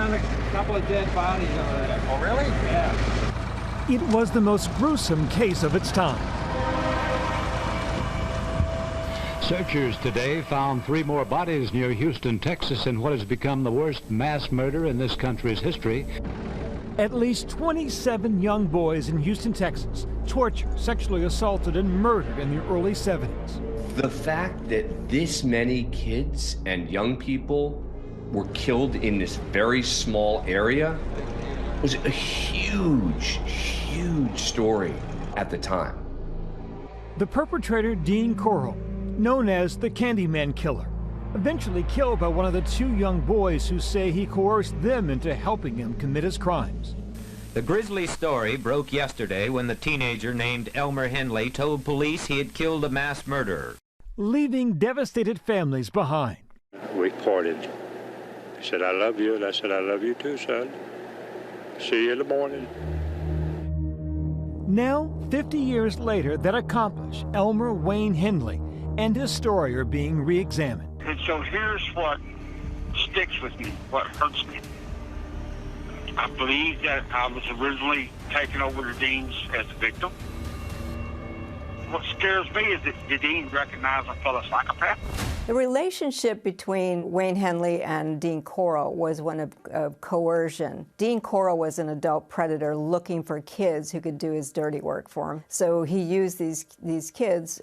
found a couple of dead bodies over there. Oh, really? Yeah. It was the most gruesome case of its time. Searchers today found 3 more bodies near Houston, Texas, in what has become the worst mass murder in this country's history. At least 27 young boys in Houston, Texas, tortured, sexually assaulted, and murdered in the early 70s. The fact that this many kids and young people were killed in this very small area was a huge, huge story at the time. The perpetrator, Dean Corll, known as the Candyman Killer, eventually killed by one of the 2 young boys who say he coerced them into helping him commit his crimes. The grisly story broke yesterday when the teenager named Elmer Henley told police he had killed a mass murderer, leaving devastated families behind. We parted. He said, "I love you," and I said, "I love you too, son. See you in the morning." Now, 50 years later, that accomplice, Elmer Wayne Henley, and his story are being re-examined. And so here's what sticks with me, what hurts me. I believe that I was originally taken over to Dean's as a victim. What scares me is that did Dean recognize a fellow psychopath? The relationship between Wayne Henley and Dean Corll was one of coercion. Dean Corll was an adult predator looking for kids who could do his dirty work for him. So he used these kids,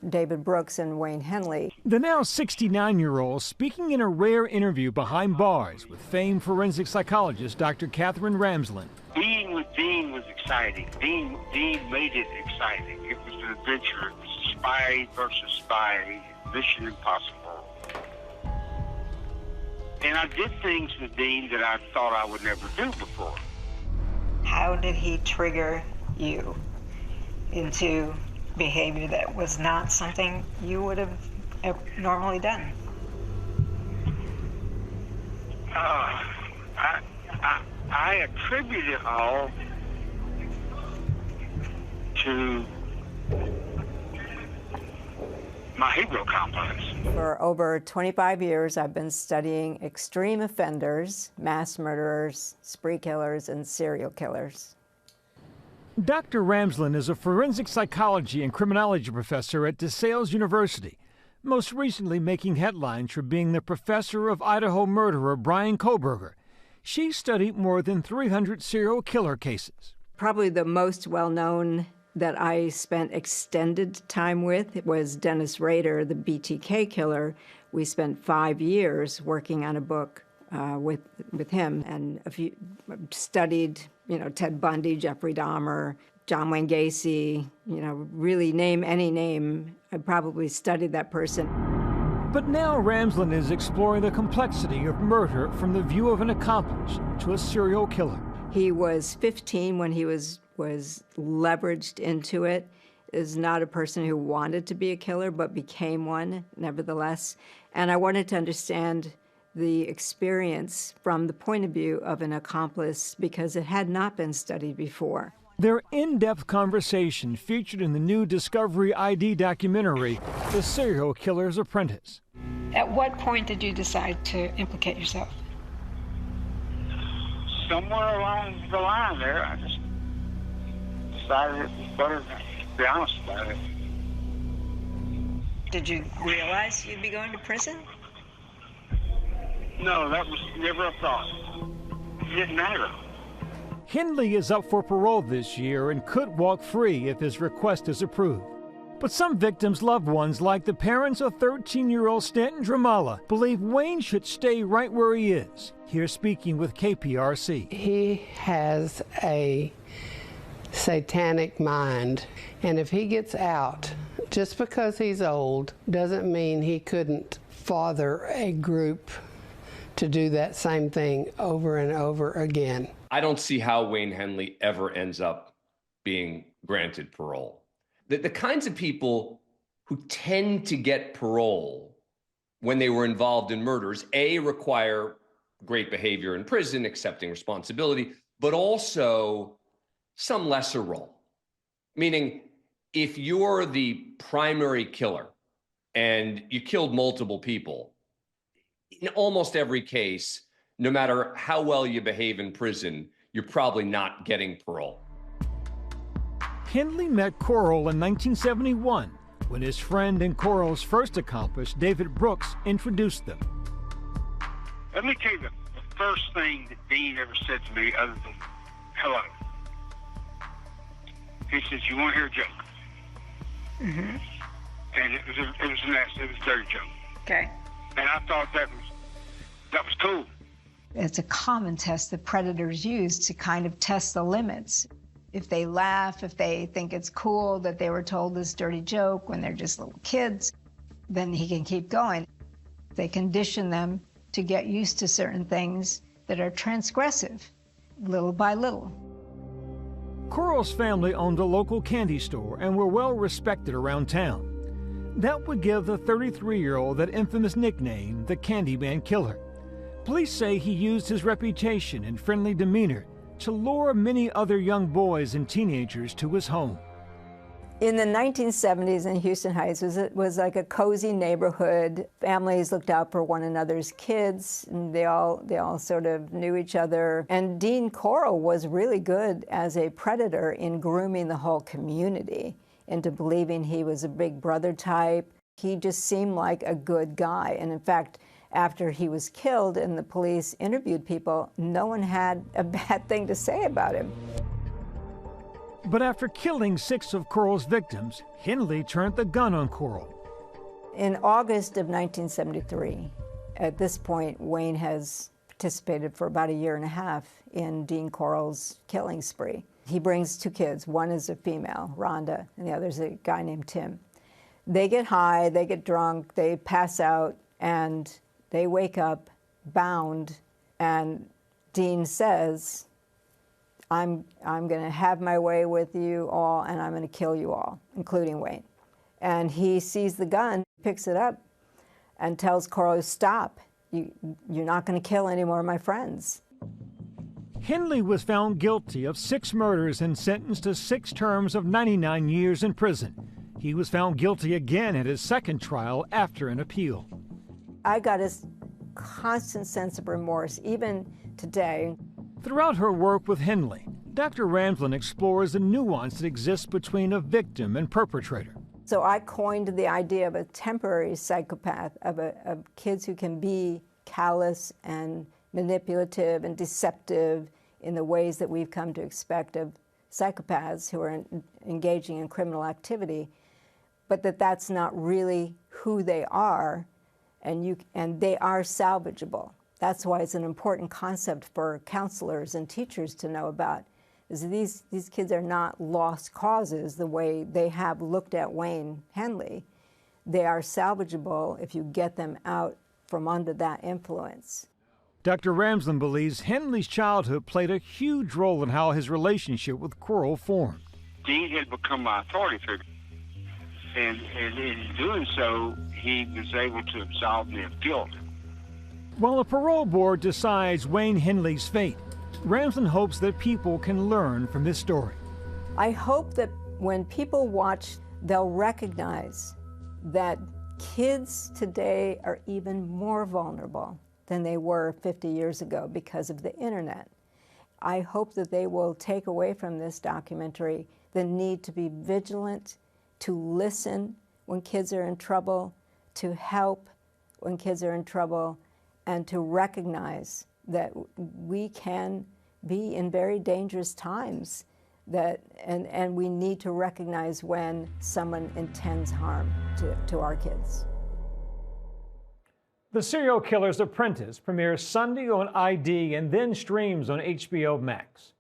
David Brooks and Wayne Henley. The now 69-year-old speaking in a rare interview behind bars with famed forensic psychologist Dr. Catherine Ramsland. Being with Dean was exciting. Dean made it exciting. It was an adventure. It was spy versus spy. Mission Impossible. And I did things with Dean that I thought I would never do before. How did he trigger you into behavior that was not something you would have normally done? I attribute it all to my hero complex. For over 25 years, I've been studying extreme offenders, mass murderers, spree killers, and serial killers. Dr. Ramsland is a forensic psychology and criminology professor at DeSales University, most recently making headlines for being the professor of Idaho murderer Brian Kohberger. She studied more than 300 serial killer cases. Probably the most well-known that I spent extended time with was Dennis Rader, the BTK killer. We spent 5 years working on a book with him, and studied, Ted Bundy, Jeffrey Dahmer, John Wayne Gacy, really name any name. I probably studied that person. But now Ramsland is exploring the complexity of murder from the view of an accomplice to a serial killer. He was 15 when he was leveraged into it. Is not a person who wanted to be a killer, but became one, nevertheless. And I wanted to understand the experience from the point of view of an accomplice because it had not been studied before. Their in-depth conversation featured in the new Discovery ID documentary, The Serial Killer's Apprentice. At what point did you decide to implicate yourself? Somewhere along the line there, I just decided it was better to be honest about it. Did you realize you'd be going to prison? No, that was never a thought. It didn't matter. Henley is up for parole this year and could walk free if his request is approved. But some victims' loved ones, like the parents of 13-year-old Stanton Dramala, believe Wayne should stay right where he is. Here speaking with KPRC. He has a satanic mind, and if he gets out, just because he's old doesn't mean he couldn't father a group to do that same thing over and over again. I don't see how Wayne Henley ever ends up being granted parole. The kinds of people who tend to get parole when they were involved in murders, A, require great behavior in prison, accepting responsibility, but also some lesser role. Meaning, if you're the primary killer and you killed multiple people, in almost every case, no matter how well you behave in prison, you're probably not getting parole. Henley met Corll in 1971 when his friend and Corll's first accomplice, David Brooks, introduced them. Let me tell you the first thing that Dean ever said to me other than hello. He says, "You want to hear a joke?" Mm-hmm. And it was a dirty joke. Okay. And I thought that was cool. It's a common test that predators use to kind of test the limits. If they laugh, if they think it's cool that they were told this dirty joke when they're just little kids, then he can keep going. They condition them to get used to certain things that are transgressive, little by little. Corll's family owned a local candy store and were well respected around town. That would give the 33-year-old that infamous nickname, the Candyman Killer. Police say he used his reputation and friendly demeanor to lure many other young boys and teenagers to his home. In the 1970s in Houston Heights, it was like a cozy neighborhood. Families looked out for one another's kids, and they all sort of knew each other. And Dean Corll was really good as a predator in grooming the whole community into believing he was a big brother type. He just seemed like a good guy. And in fact, after he was killed and the police interviewed people, no one had a bad thing to say about him. But after killing 6 of Corll's victims, Henley turned the gun on Corll. In August of 1973, at this point, Wayne has participated for about a year and a half in Dean Corll's killing spree. He brings 2 kids. One is a female, Rhonda, and the other is a guy named Tim. They get high, they get drunk, they pass out, and they wake up bound, and Dean says, I'm going to have my way with you all, and I'm going to kill you all, including Wayne. And he sees the gun, picks it up, and tells Corll, stop. You're not going to kill any more of my friends. Henley was found guilty of 6 murders and sentenced to 6 terms of 99 years in prison. He was found guilty again at his second trial after an appeal. I got a constant sense of remorse, even today. Throughout her work with Henley, Dr. Ramsland explores the nuance that exists between a victim and perpetrator. So I coined the idea of a temporary psychopath, of kids who can be callous and manipulative and deceptive in the ways that we've come to expect of psychopaths who are engaging in criminal activity, but that's not really who they are, and they are salvageable. That's why it's an important concept for counselors and teachers to know about, is these kids are not lost causes the way they have looked at Wayne Henley. They are salvageable if you get them out from under that influence. Dr. Ramsland believes Henley's childhood played a huge role in how his relationship with Corll formed. Dean had become my authority figure, and in doing so, he was able to absolve me of guilt. While the parole board decides Wayne Henley's fate, Ramsland hopes that people can learn from his story. I hope that when people watch, they'll recognize that kids today are even more vulnerable than they were 50 years ago because of the internet. I hope that they will take away from this documentary the need to be vigilant, to listen when kids are in trouble, to help when kids are in trouble, and to recognize that we can be in very dangerous times, and we need to recognize when someone intends harm to our kids. The Serial Killer's Apprentice premieres Sunday on ID and then streams on HBO Max.